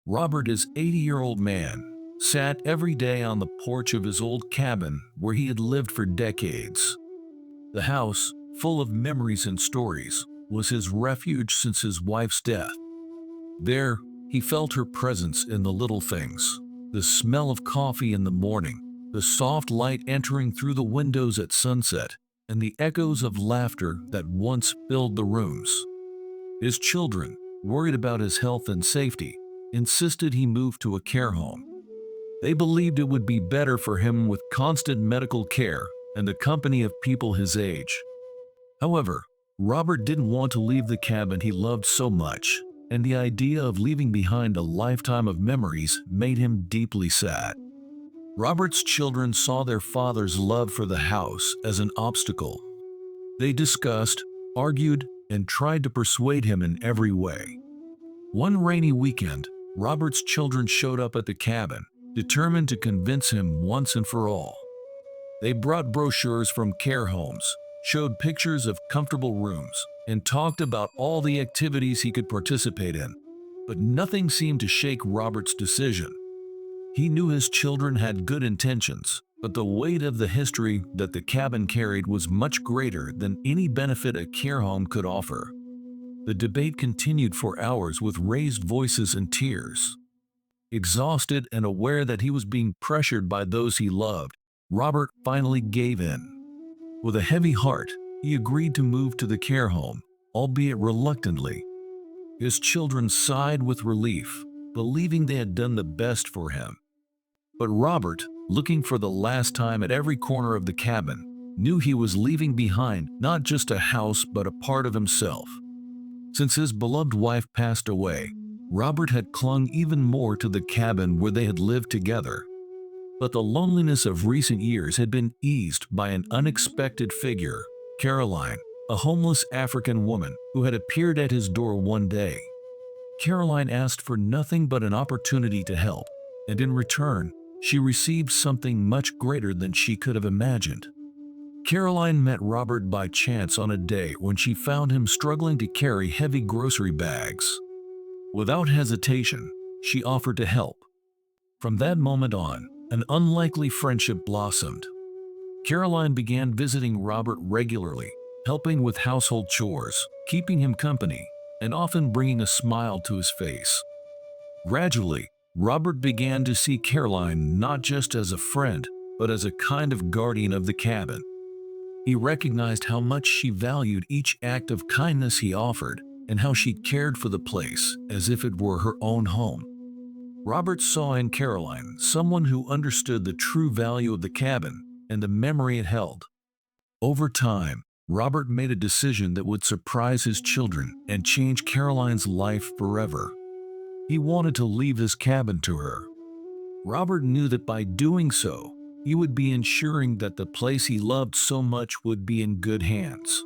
Robert is 80-year-old man, sat every day on the porch of his old cabin where he had lived for decades. The house, full of memories and stories, was his refuge since his wife's death. There, he felt her presence in the little things, the smell of coffee in the morning, the soft light entering through the windows at sunset, and the echoes of laughter that once filled the rooms. His children, worried about his health and safety, insisted he move to a care home. They believed it would be better for him with constant medical care and the company of people his age. However, Robert didn't want to leave the cabin he loved so much, and the idea of leaving behind a lifetime of memories made him deeply sad. Robert's children saw their father's love for the house as an obstacle. They discussed, argued, and tried to persuade him in every way. One rainy weekend, Robert's children showed up at the cabin, determined to convince him once and for all. They brought brochures from care homes, showed pictures of comfortable rooms, and talked about all the activities he could participate in. But nothing seemed to shake Robert's decision. He knew his children had good intentions, but the weight of the history that the cabin carried was much greater than any benefit a care home could offer. The debate continued for hours with raised voices and tears. Exhausted and aware that he was being pressured by those he loved, Robert finally gave in. With a heavy heart, he agreed to move to the care home, albeit reluctantly. His children sighed with relief, believing they had done the best for him. But Robert, looking for the last time at every corner of the cabin, knew he was leaving behind not just a house but a part of himself. Since his beloved wife passed away, Robert had clung even more to the cabin where they had lived together. But the loneliness of recent years had been eased by an unexpected figure, Caroline, a homeless African woman who had appeared at his door one day. Caroline asked for nothing but an opportunity to help, and in return, she received something much greater than she could have imagined. Caroline met Robert by chance on a day when she found him struggling to carry heavy grocery bags. Without hesitation, she offered to help. From that moment on, an unlikely friendship blossomed. Caroline began visiting Robert regularly, helping with household chores, keeping him company, and often bringing a smile to his face. Gradually, Robert began to see Caroline not just as a friend, but as a kind of guardian of the cabin. He recognized how much she valued each act of kindness he offered, and how she cared for the place as if it were her own home. Robert saw in Caroline someone who understood the true value of the cabin and the memory it held. Over time, Robert made a decision that would surprise his children and change Caroline's life forever. He wanted to leave his cabin to her. Robert knew that by doing so, he would be ensuring that the place he loved so much would be in good hands.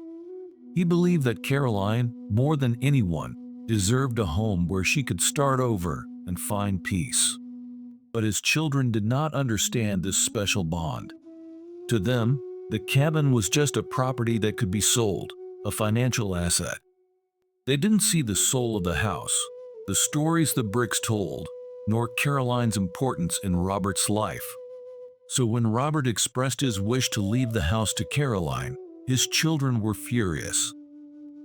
He believed that Caroline, more than anyone, deserved a home where she could start over and find peace. But his children did not understand this special bond. To them, the cabin was just a property that could be sold, a financial asset. They didn't see the soul of the house, the stories the bricks told, nor Caroline's importance in Robert's life. So when Robert expressed his wish to leave the house to Caroline, his children were furious.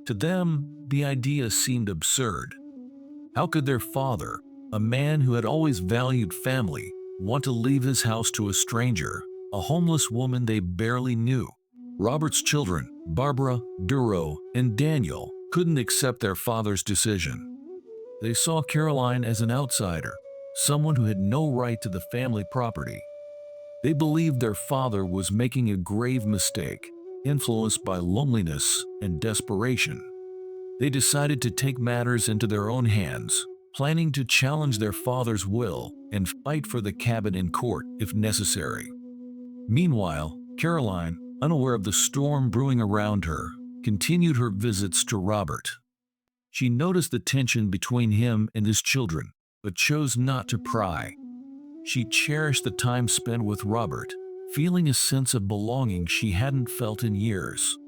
To them, the idea seemed absurd. How could their father, a man who had always valued family, want to leave his house to a stranger, a homeless woman they barely knew? Robert's children, Barbara, Duro, and Daniel, couldn't accept their father's decision. They saw Caroline as an outsider, someone who had no right to the family property. They believed their father was making a grave mistake, influenced by loneliness and desperation. They decided to take matters into their own hands, planning to challenge their father's will and fight for the cabin in court if necessary. Meanwhile, Caroline, unaware of the storm brewing around her, continued her visits to Robert. She noticed the tension between him and his children, but chose not to pry. She cherished the time spent with Robert, feeling a sense of belonging she hadn't felt in years.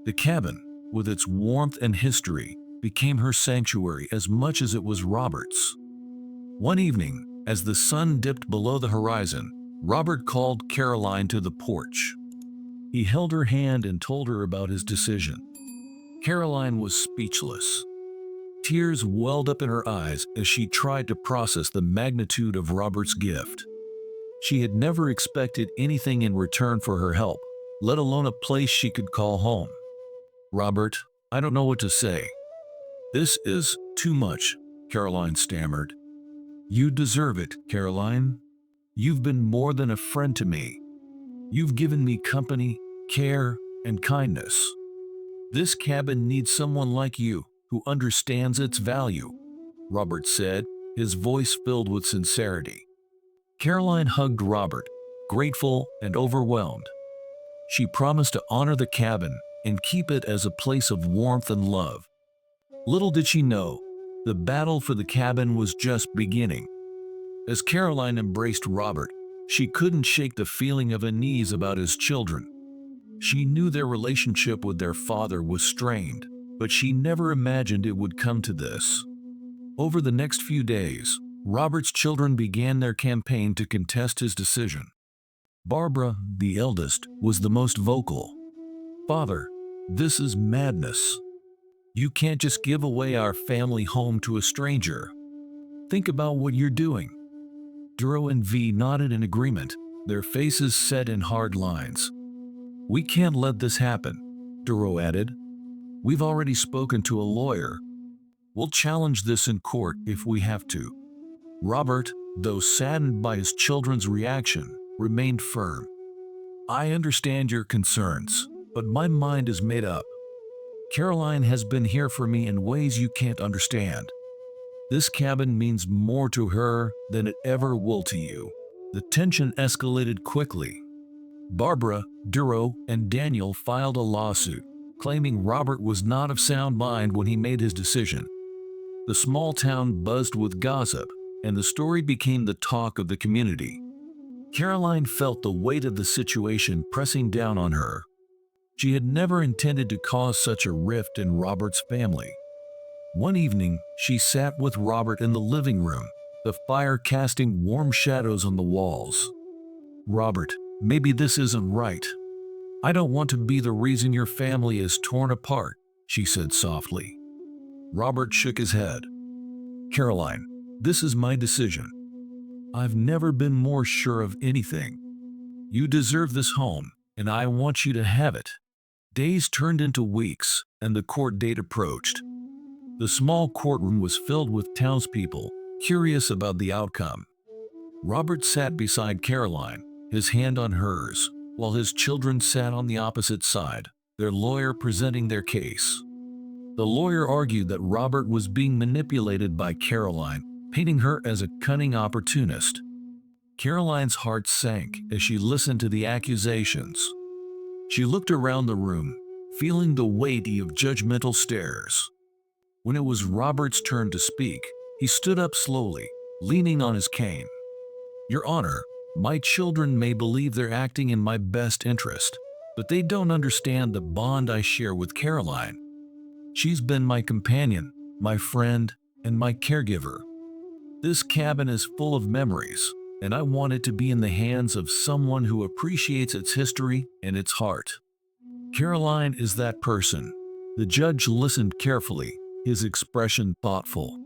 The cabin, with its warmth and history, became her sanctuary as much as it was Robert's. One evening, as the sun dipped below the horizon, Robert called Caroline to the porch. He held her hand and told her about his decision. Caroline was speechless. Tears welled up in her eyes as she tried to process the magnitude of Robert's gift. She had never expected anything in return for her help, let alone a place she could call home. "Robert, I don't know what to say. This is too much," Caroline stammered. "You deserve it, Caroline. You've been more than a friend to me. You've given me company, care, and kindness. This cabin needs someone like you who understands its value," Robert said, his voice filled with sincerity. Caroline hugged Robert, grateful and overwhelmed. She promised to honor the cabin and keep it as a place of warmth and love. Little did she know, the battle for the cabin was just beginning. As Caroline embraced Robert, she couldn't shake the feeling of unease about his children. She knew their relationship with their father was strained, but she never imagined it would come to this. Over the next few days, Robert's children began their campaign to contest his decision. Barbara, the eldest, was the most vocal. "Father, this is madness. You can't just give away our family home to a stranger. Think about what you're doing." Duro and V nodded in agreement, their faces set in hard lines. "We can't let this happen," Duro added. "We've already spoken to a lawyer. We'll challenge this in court if we have to." Robert, though saddened by his children's reaction, remained firm. "I understand your concerns, but my mind is made up. Caroline has been here for me in ways you can't understand. This cabin means more to her than it ever will to you." The tension escalated quickly. Barbara, Duro, and Daniel filed a lawsuit, claiming Robert was not of sound mind when he made his decision. The small town buzzed with gossip, and the story became the talk of the community. Caroline felt the weight of the situation pressing down on her. She had never intended to cause such a rift in Robert's family. One evening, she sat with Robert in the living room, the fire casting warm shadows on the walls. "Robert, maybe this isn't right. I don't want to be the reason your family is torn apart," she said softly. Robert shook his head. "Caroline, this is my decision. I've never been more sure of anything. You deserve this home, and I want you to have it." Days turned into weeks, and the court date approached. The small courtroom was filled with townspeople, curious about the outcome. Robert sat beside Caroline, his hand on hers, while his children sat on the opposite side, their lawyer presenting their case. The lawyer argued that Robert was being manipulated by Caroline, painting her as a cunning opportunist. Caroline's heart sank as she listened to the accusations. She looked around the room, feeling the weight of judgmental stares. When it was Robert's turn to speak, he stood up slowly, leaning on his cane. "Your Honor, my children may believe they're acting in my best interest, but they don't understand the bond I share with Caroline. She's been my companion, my friend, and my caregiver. This cabin is full of memories, and I want it to be in the hands of someone who appreciates its history and its heart. Caroline is that person." The judge listened carefully, his expression thoughtful.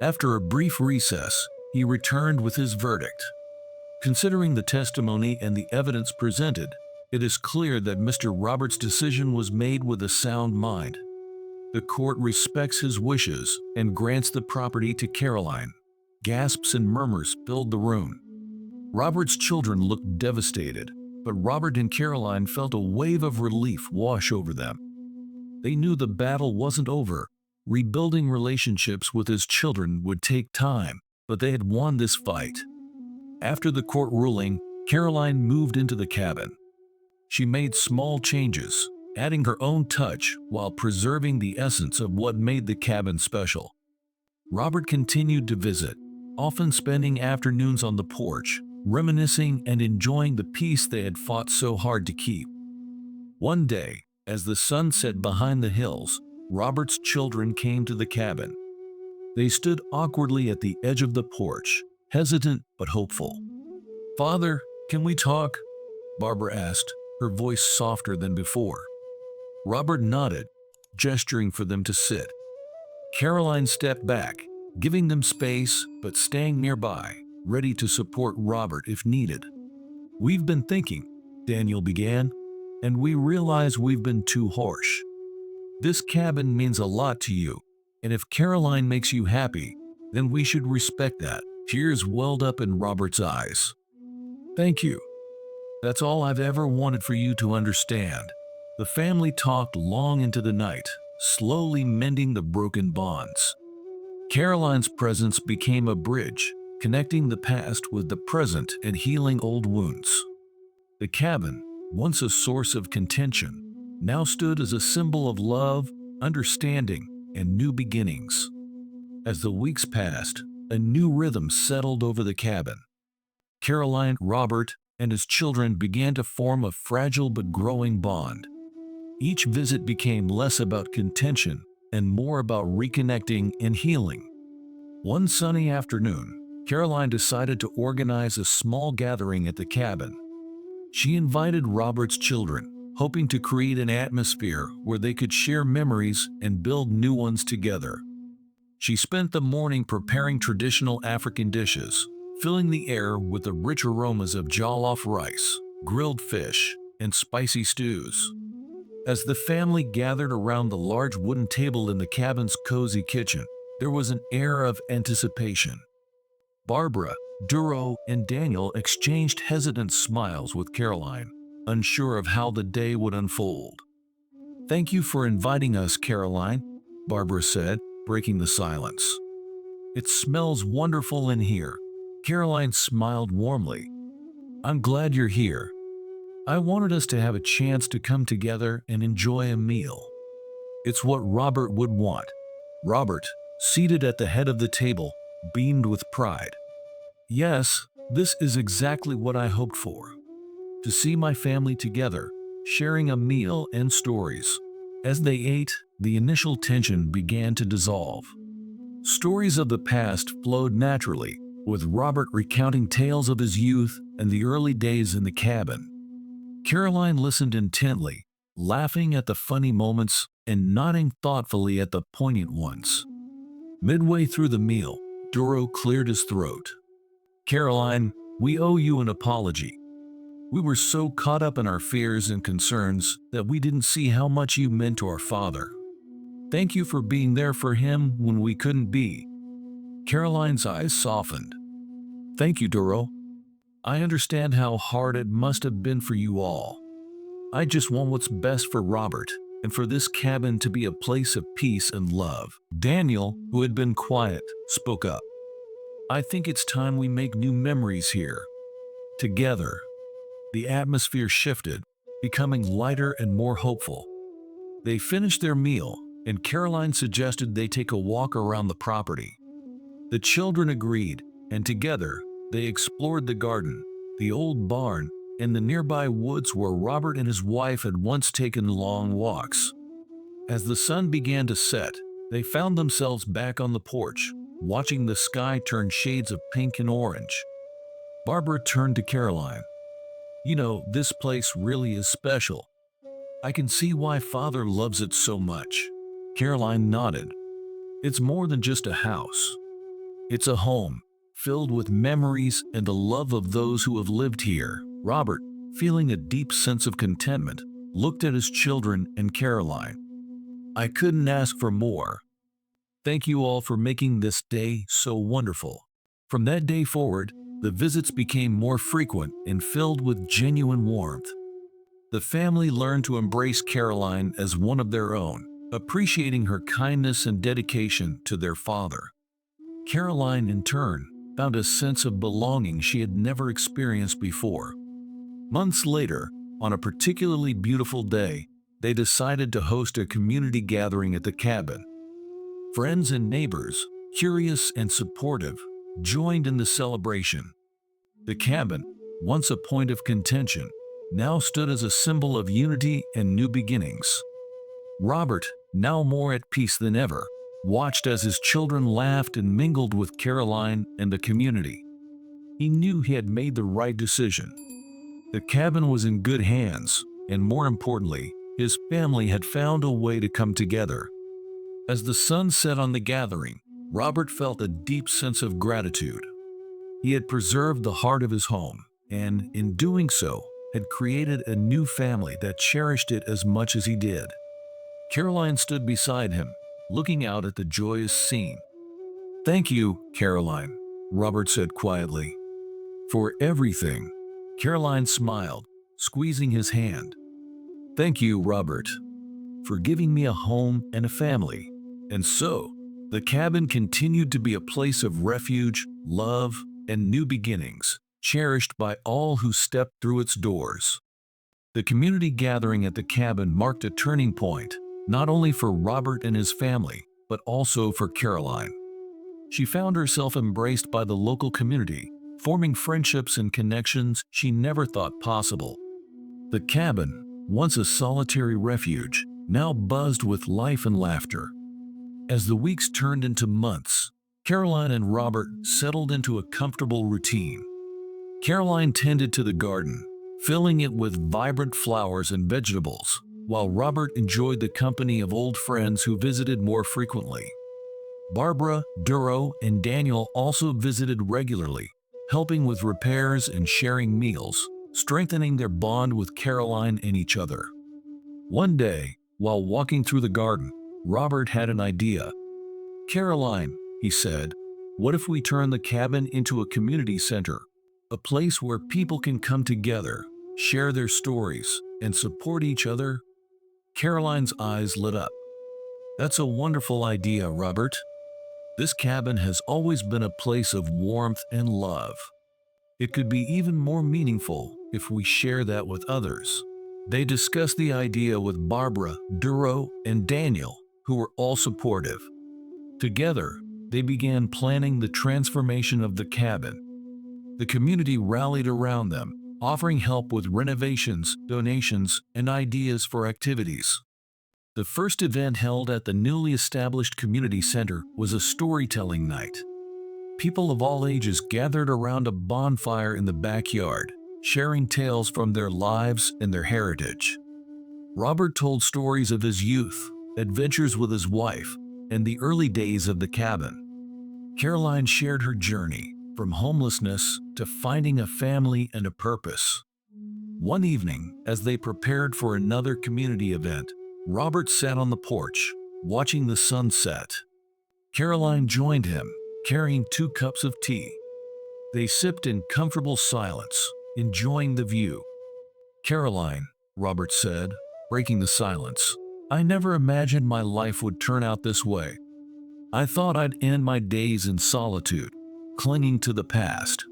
After a brief recess, he returned with his verdict. "Considering the testimony and the evidence presented, it is clear that Mr. Roberts' decision was made with a sound mind. The court respects his wishes and grants the property to Caroline." Gasps and murmurs filled the room. Robert's children looked devastated, but Robert and Caroline felt a wave of relief wash over them. They knew the battle wasn't over. Rebuilding relationships with his children would take time, but they had won this fight. After the court ruling, Caroline moved into the cabin. She made small changes, adding her own touch while preserving the essence of what made the cabin special. Robert continued to visit, often spending afternoons on the porch, reminiscing and enjoying the peace they had fought so hard to keep. One day, as the sun set behind the hills, Robert's children came to the cabin. They stood awkwardly at the edge of the porch, hesitant but hopeful. "Father, can we talk?" Barbara asked, her voice softer than before. Robert nodded, gesturing for them to sit. Caroline stepped back, giving them space but staying nearby, ready to support Robert if needed. "We've been thinking," Daniel began, "and we realize we've been too harsh. This cabin means a lot to you, and if Caroline makes you happy, then we should respect that." Tears welled up in Robert's eyes. "Thank you. That's all I've ever wanted for you to understand." The family talked long into the night, slowly mending the broken bonds. Caroline's presence became a bridge, connecting the past with the present and healing old wounds. The cabin, once a source of contention, now stood as a symbol of love, understanding, and new beginnings. As the weeks passed, a new rhythm settled over the cabin. Caroline, Robert, and his children began to form a fragile but growing bond. Each visit became less about contention and more about reconnecting and healing. One sunny afternoon, Caroline decided to organize a small gathering at the cabin. She invited Robert's children, hoping to create an atmosphere where they could share memories and build new ones together. She spent the morning preparing traditional African dishes, filling the air with the rich aromas of jollof rice, grilled fish, and spicy stews. As the family gathered around the large wooden table in the cabin's cozy kitchen, there was an air of anticipation. Barbara, Duro, and Daniel exchanged hesitant smiles with Caroline, unsure of how the day would unfold. "Thank you for inviting us, Caroline," Barbara said, breaking the silence. "It smells wonderful in here." Caroline smiled warmly. "I'm glad you're here. I wanted us to have a chance to come together and enjoy a meal. It's what Robert would want." Robert, seated at the head of the table, beamed with pride. "Yes, this is exactly what I hoped for. To see my family together, sharing a meal and stories." As they ate, the initial tension began to dissolve. Stories of the past flowed naturally, with Robert recounting tales of his youth and the early days in the cabin. Caroline listened intently, laughing at the funny moments and nodding thoughtfully at the poignant ones. Midway through the meal, Duro cleared his throat. "Caroline, we owe you an apology. We were so caught up in our fears and concerns that we didn't see how much you meant to our father. Thank you for being there for him when we couldn't be." Caroline's eyes softened. "Thank you, Duro. I understand how hard it must have been for you all. I just want what's best for Robert and for this cabin to be a place of peace and love." Daniel, who had been quiet, spoke up. "I think it's time we make new memories here. Together." The atmosphere shifted, becoming lighter and more hopeful. They finished their meal, and Caroline suggested they take a walk around the property. The children agreed, and together, they explored the garden, the old barn, and the nearby woods where Robert and his wife had once taken long walks. As the sun began to set, they found themselves back on the porch, watching the sky turn shades of pink and orange. Barbara turned to Caroline. "You know, this place really is special. I can see why Father loves it so much." Caroline nodded. "It's more than just a house. It's a home, filled with memories and the love of those who have lived here." Robert, feeling a deep sense of contentment, looked at his children and Caroline. "I couldn't ask for more. Thank you all for making this day so wonderful." From that day forward, the visits became more frequent and filled with genuine warmth. The family learned to embrace Caroline as one of their own, appreciating her kindness and dedication to their father. Caroline, in turn, found a sense of belonging she had never experienced before. Months later, on a particularly beautiful day, they decided to host a community gathering at the cabin. Friends and neighbors, curious and supportive, joined in the celebration. The cabin, once a point of contention, now stood as a symbol of unity and new beginnings. Robert, now more at peace than ever, watched as his children laughed and mingled with Caroline and the community. He knew he had made the right decision. The cabin was in good hands, and more importantly, his family had found a way to come together. As the sun set on the gathering, Robert felt a deep sense of gratitude. He had preserved the heart of his home, and in doing so, had created a new family that cherished it as much as he did. Caroline stood beside him, looking out at the joyous scene. "Thank you, Caroline," Robert said quietly. "For everything." Caroline smiled, squeezing his hand. "Thank you, Robert, for giving me a home and a family." And so, the cabin continued to be a place of refuge, love, and new beginnings, cherished by all who stepped through its doors. The community gathering at the cabin marked a turning point, not only for Robert and his family, but also for Caroline. She found herself embraced by the local community, forming friendships and connections she never thought possible. The cabin, once a solitary refuge, now buzzed with life and laughter. As the weeks turned into months, Caroline and Robert settled into a comfortable routine. Caroline tended to the garden, filling it with vibrant flowers and vegetables, while Robert enjoyed the company of old friends who visited more frequently. Barbara, Duro, and Daniel also visited regularly, helping with repairs and sharing meals, strengthening their bond with Caroline and each other. One day, while walking through the garden, Robert had an idea. "Caroline," he said, "what if we turn the cabin into a community center? A place where people can come together, share their stories, and support each other?" Caroline's eyes lit up. "That's a wonderful idea, Robert. This cabin has always been a place of warmth and love. It could be even more meaningful if we share that with others." They discussed the idea with Barbara, Duro, and Daniel, who were all supportive. Together, they began planning the transformation of the cabin. The community rallied around them, offering help with renovations, donations, and ideas for activities. The first event held at the newly established community center was a storytelling night. People of all ages gathered around a bonfire in the backyard, sharing tales from their lives and their heritage. Robert told stories of his youth, adventures with his wife, and the early days of the cabin. Caroline shared her journey, from homelessness to finding a family and a purpose. One evening, as they prepared for another community event, Robert sat on the porch, watching the sun set. Caroline joined him, carrying 2 cups of tea. They sipped in comfortable silence, enjoying the view. "Caroline," Robert said, breaking the silence, "I never imagined my life would turn out this way. I thought I'd end my days in solitude, clinging to the past.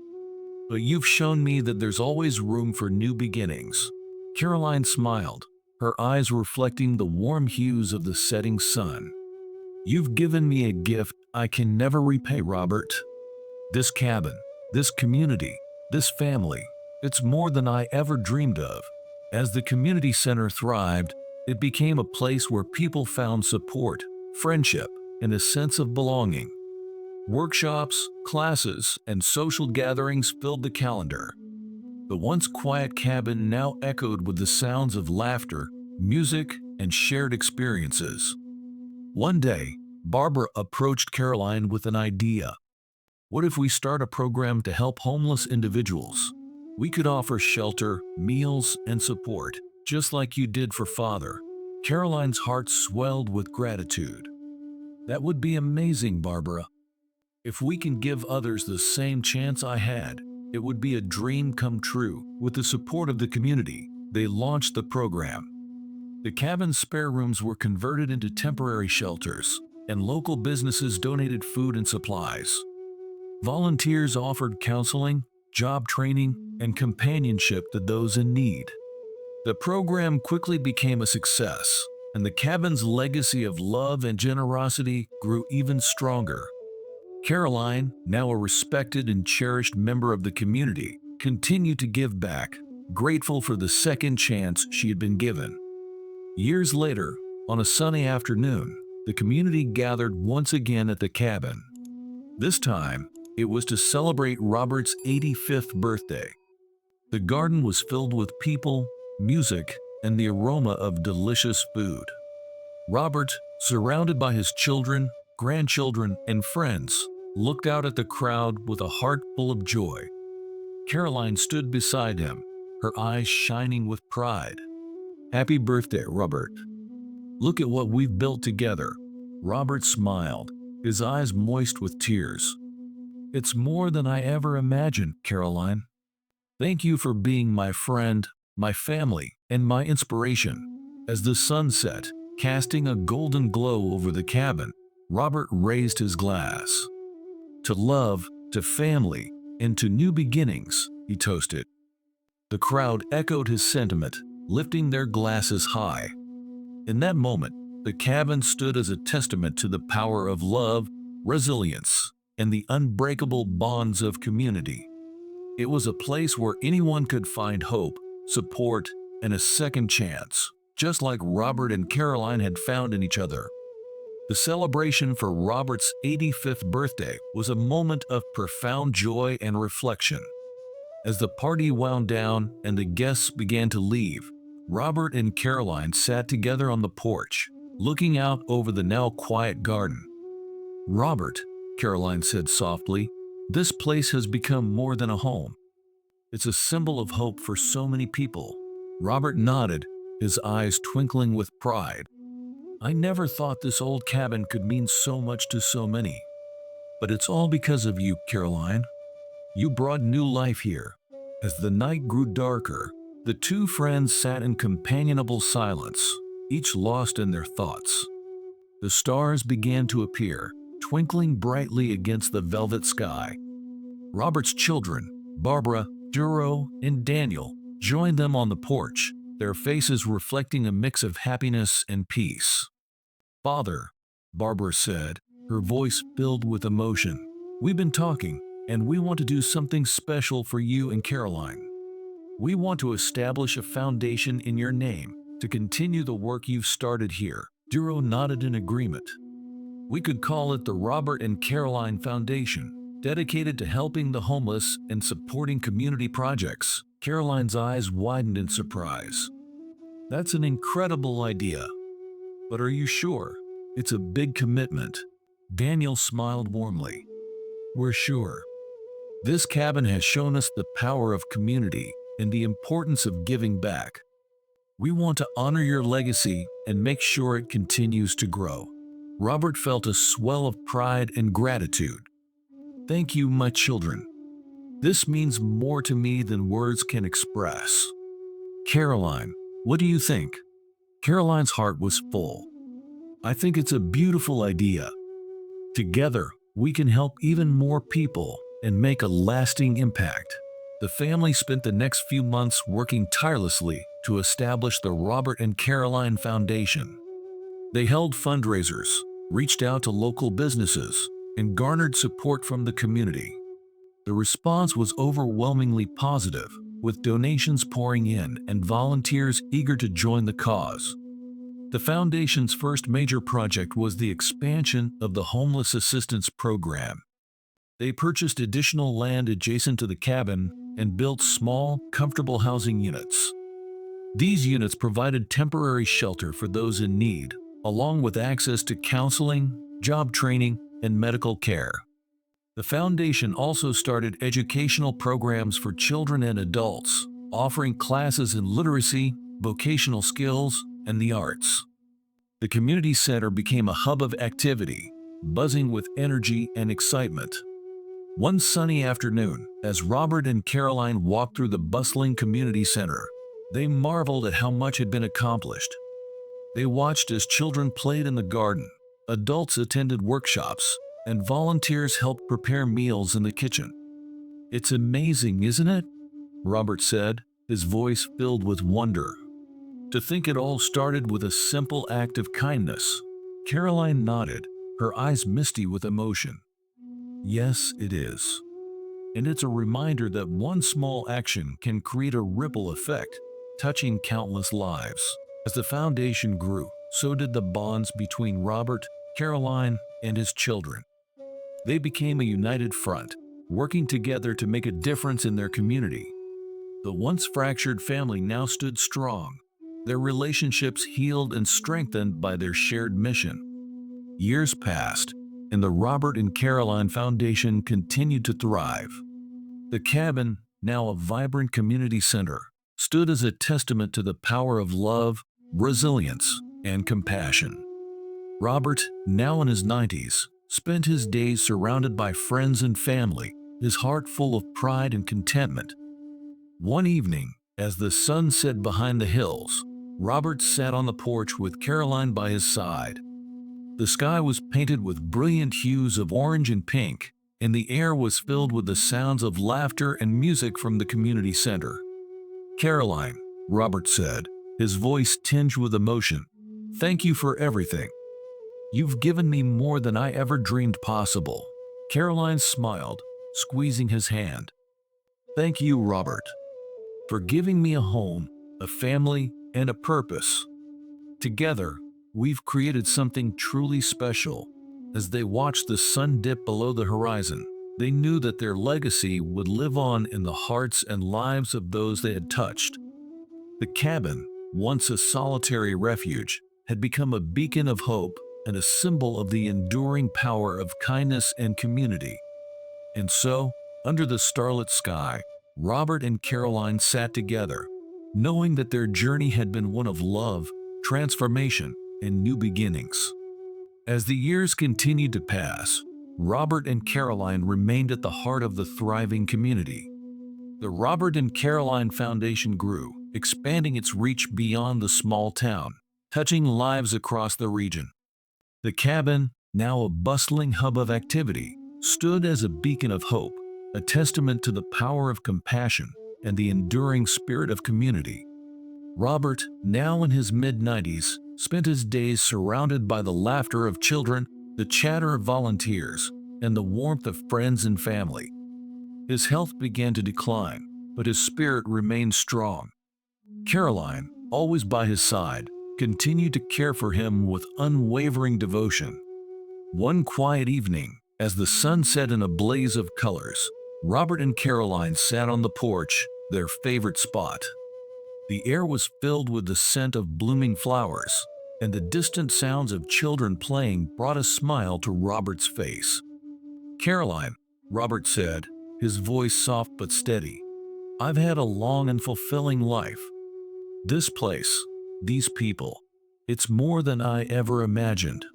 But you've shown me that there's always room for new beginnings." Caroline smiled, her eyes reflecting the warm hues of the setting sun. "You've given me a gift I can never repay, Robert. This cabin, this community, this family, it's more than I ever dreamed of." As the community center thrived, it became a place where people found support, friendship, and a sense of belonging. Workshops, classes, and social gatherings filled the calendar. The once quiet cabin now echoed with the sounds of laughter, music, and shared experiences. One day, Barbara approached Caroline with an idea. "What if we start a program to help homeless individuals? We could offer shelter, meals, and support, just like you did for Father." Caroline's heart swelled with gratitude. "That would be amazing, Barbara. If we can give others the same chance I had, it would be a dream come true." With the support of the community, they launched the program. The cabin's spare rooms were converted into temporary shelters, and local businesses donated food and supplies. Volunteers offered counseling, job training, and companionship to those in need. The program quickly became a success, and the cabin's legacy of love and generosity grew even stronger. Caroline, now a respected and cherished member of the community, continued to give back, grateful for the second chance she had been given. Years later, on a sunny afternoon, the community gathered once again at the cabin. This time, it was to celebrate Robert's 85th birthday. The garden was filled with people, music, and the aroma of delicious food. Robert, surrounded by his children, grandchildren, and friends, looked out at the crowd with a heart full of joy. Caroline stood beside him, her eyes shining with pride. "Happy birthday, Robert. Look at what we've built together." Robert smiled, his eyes moist with tears. "It's more than I ever imagined, Caroline. Thank you for being my friend, my family, and my inspiration." As the sun set, casting a golden glow over the cabin, Robert raised his glass. "To love, to family, and to new beginnings," he toasted. The crowd echoed his sentiment, lifting their glasses high. In that moment, the cabin stood as a testament to the power of love, resilience, and the unbreakable bonds of community. It was a place where anyone could find hope, support, and a second chance, just like Robert and Caroline had found in each other. The celebration for Robert's 85th birthday was a moment of profound joy and reflection. As the party wound down and the guests began to leave, Robert and Caroline sat together on the porch, looking out over the now quiet garden. "Robert," Caroline said softly, "this place has become more than a home. It's a symbol of hope for so many people." Robert nodded, his eyes twinkling with pride. "I never thought this old cabin could mean so much to so many. But it's all because of you, Caroline. You brought new life here." As the night grew darker, the two friends sat in companionable silence, each lost in their thoughts. The stars began to appear, twinkling brightly against the velvet sky. Robert's children, Barbara, Duro, and Daniel, joined them on the porch, their faces reflecting a mix of happiness and peace. "Father," Barbara said, her voice filled with emotion, "we've been talking, and we want to do something special for you and Caroline. We want to establish a foundation in your name to continue the work you've started here." Duro nodded in agreement. "We could call it the Robert and Caroline Foundation, dedicated to helping the homeless and supporting community projects." Caroline's eyes widened in surprise. "That's an incredible idea. But are you sure? It's a big commitment." Daniel smiled warmly. "We're sure. This cabin has shown us the power of community and the importance of giving back. We want to honor your legacy and make sure it continues to grow." Robert felt a swell of pride and gratitude. "Thank you, my children. This means more to me than words can express." "Caroline, what do you think?" Caroline's heart was full. "I think it's a beautiful idea. Together, we can help even more people and make a lasting impact." The family spent the next few months working tirelessly to establish the Robert and Caroline Foundation. They held fundraisers, reached out to local businesses, and garnered support from the community. The response was overwhelmingly positive, with donations pouring in and volunteers eager to join the cause. The foundation's first major project was the expansion of the Homeless Assistance Program. They purchased additional land adjacent to the cabin and built small, comfortable housing units. These units provided temporary shelter for those in need, along with access to counseling, job training, and medical care. The foundation also started educational programs for children and adults, offering classes in literacy, vocational skills, and the arts. The community center became a hub of activity, buzzing with energy and excitement. One sunny afternoon, as Robert and Caroline walked through the bustling community center, they marveled at how much had been accomplished. They watched as children played in the garden, adults attended workshops, and volunteers helped prepare meals in the kitchen. "It's amazing, isn't it?" Robert said, his voice filled with wonder. "To think it all started with a simple act of kindness." Caroline nodded, her eyes misty with emotion. "Yes, it is. And it's a reminder that one small action can create a ripple effect, touching countless lives." As the foundation grew, so did the bonds between Robert, Caroline, and his children. They became a united front, working together to make a difference in their community. The once fractured family now stood strong, their relationships healed and strengthened by their shared mission. Years passed, and the Robert and Caroline Foundation continued to thrive. The cabin, now a vibrant community center, stood as a testament to the power of love, resilience, and compassion. Robert, now in his 90s, spent his days surrounded by friends and family, his heart full of pride and contentment. One evening, as the sun set behind the hills, Robert sat on the porch with Caroline by his side. The sky was painted with brilliant hues of orange and pink, and the air was filled with the sounds of laughter and music from the community center. "Caroline," Robert said, his voice tinged with emotion, "thank you for everything. You've given me more than I ever dreamed possible." Caroline smiled, squeezing his hand. "Thank you, Robert, for giving me a home, a family, and a purpose. Together, we've created something truly special." As they watched the sun dip below the horizon, they knew that their legacy would live on in the hearts and lives of those they had touched. The cabin, once a solitary refuge, had become a beacon of hope and a symbol of the enduring power of kindness and community. And so, under the starlit sky, Robert and Caroline sat together, knowing that their journey had been one of love, transformation, and new beginnings. As the years continued to pass, Robert and Caroline remained at the heart of the thriving community. The Robert and Caroline Foundation grew, expanding its reach beyond the small town, touching lives across the region. The cabin, now a bustling hub of activity, stood as a beacon of hope, a testament to the power of compassion and the enduring spirit of community. Robert, now in his mid-90s, spent his days surrounded by the laughter of children, the chatter of volunteers, and the warmth of friends and family. His health began to decline, but his spirit remained strong. Caroline, always by his side, continued to care for him with unwavering devotion. One quiet evening, as the sun set in a blaze of colors, Robert and Caroline sat on the porch, their favorite spot. The air was filled with the scent of blooming flowers, and the distant sounds of children playing brought a smile to Robert's face. "Caroline," Robert said, his voice soft but steady, "I've had a long and fulfilling life. This place, these people, it's more than I ever imagined.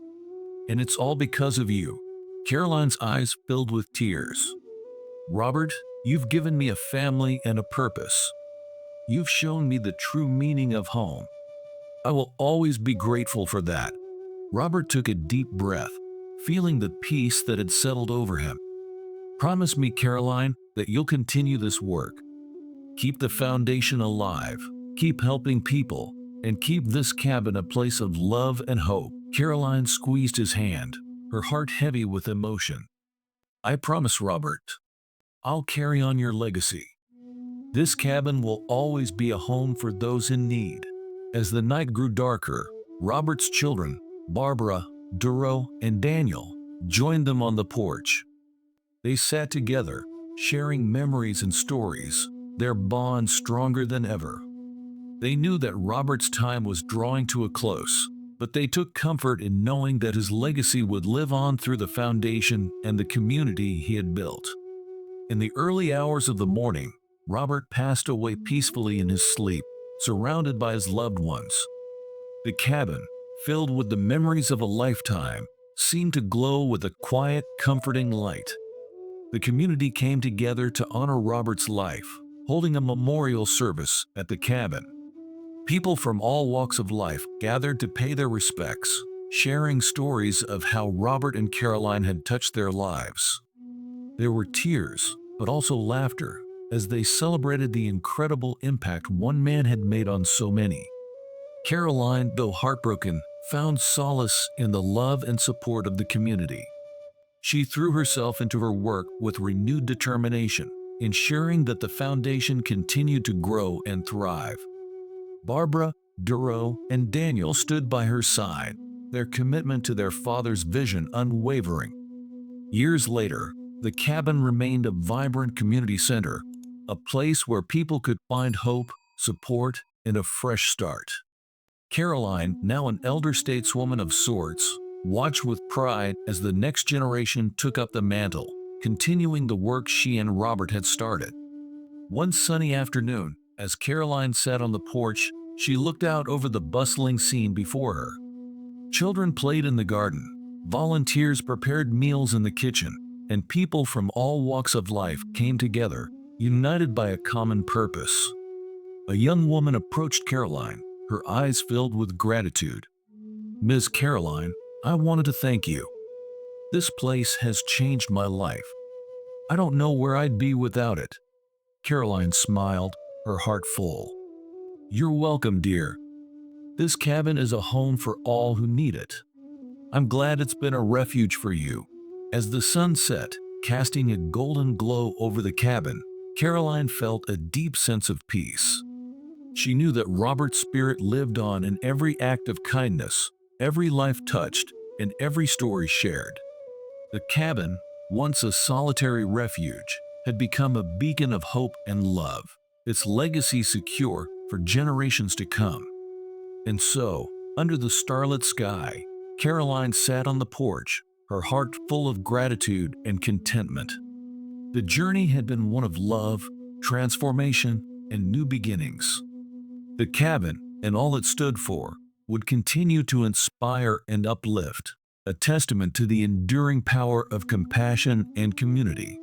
And it's all because of you." Caroline's eyes filled with tears. "Robert, you've given me a family and a purpose. You've shown me the true meaning of home. I will always be grateful for that." Robert took a deep breath, feeling the peace that had settled over him. "Promise me, Caroline, that you'll continue this work. Keep the foundation alive, keep helping people, and keep this cabin a place of love and hope." Caroline squeezed his hand, her heart heavy with emotion. "I promise, Robert. I'll carry on your legacy. This cabin will always be a home for those in need." As the night grew darker, Robert's children, Barbara, Duro, and Daniel, joined them on the porch. They sat together, sharing memories and stories, their bond stronger than ever. They knew that Robert's time was drawing to a close, but they took comfort in knowing that his legacy would live on through the foundation and the community he had built. In the early hours of the morning, Robert passed away peacefully in his sleep, surrounded by his loved ones. The cabin, filled with the memories of a lifetime, seemed to glow with a quiet, comforting light. The community came together to honor Robert's life, holding a memorial service at the cabin. People from all walks of life gathered to pay their respects, sharing stories of how Robert and Caroline had touched their lives. There were tears, but also laughter, as they celebrated the incredible impact one man had made on so many. Caroline, though heartbroken, found solace in the love and support of the community. She threw herself into her work with renewed determination, ensuring that the foundation continued to grow and thrive. Barbara, Duro, and Daniel stood by her side, their commitment to their father's vision unwavering. Years later, the cabin remained a vibrant community center, a place where people could find hope, support, and a fresh start. Caroline, now an elder stateswoman of sorts, watched with pride as the next generation took up the mantle, continuing the work she and Robert had started. One sunny afternoon, as Caroline sat on the porch, she looked out over the bustling scene before her. Children played in the garden, volunteers prepared meals in the kitchen, and people from all walks of life came together, united by a common purpose. A young woman approached Caroline, her eyes filled with gratitude. "Miss Caroline, I wanted to thank you. This place has changed my life. I don't know where I'd be without it." Caroline smiled, her heart full. "You're welcome, dear. This cabin is a home for all who need it. I'm glad it's been a refuge for you." As the sun set, casting a golden glow over the cabin, Caroline felt a deep sense of peace. She knew that Robert's spirit lived on in every act of kindness, every life touched, and every story shared. The cabin, once a solitary refuge, had become a beacon of hope and love, its legacy secure for generations to come. And so, under the starlit sky, Caroline sat on the porch, her heart full of gratitude and contentment. The journey had been one of love, transformation, and new beginnings. The cabin, and all it stood for, would continue to inspire and uplift, a testament to the enduring power of compassion and community.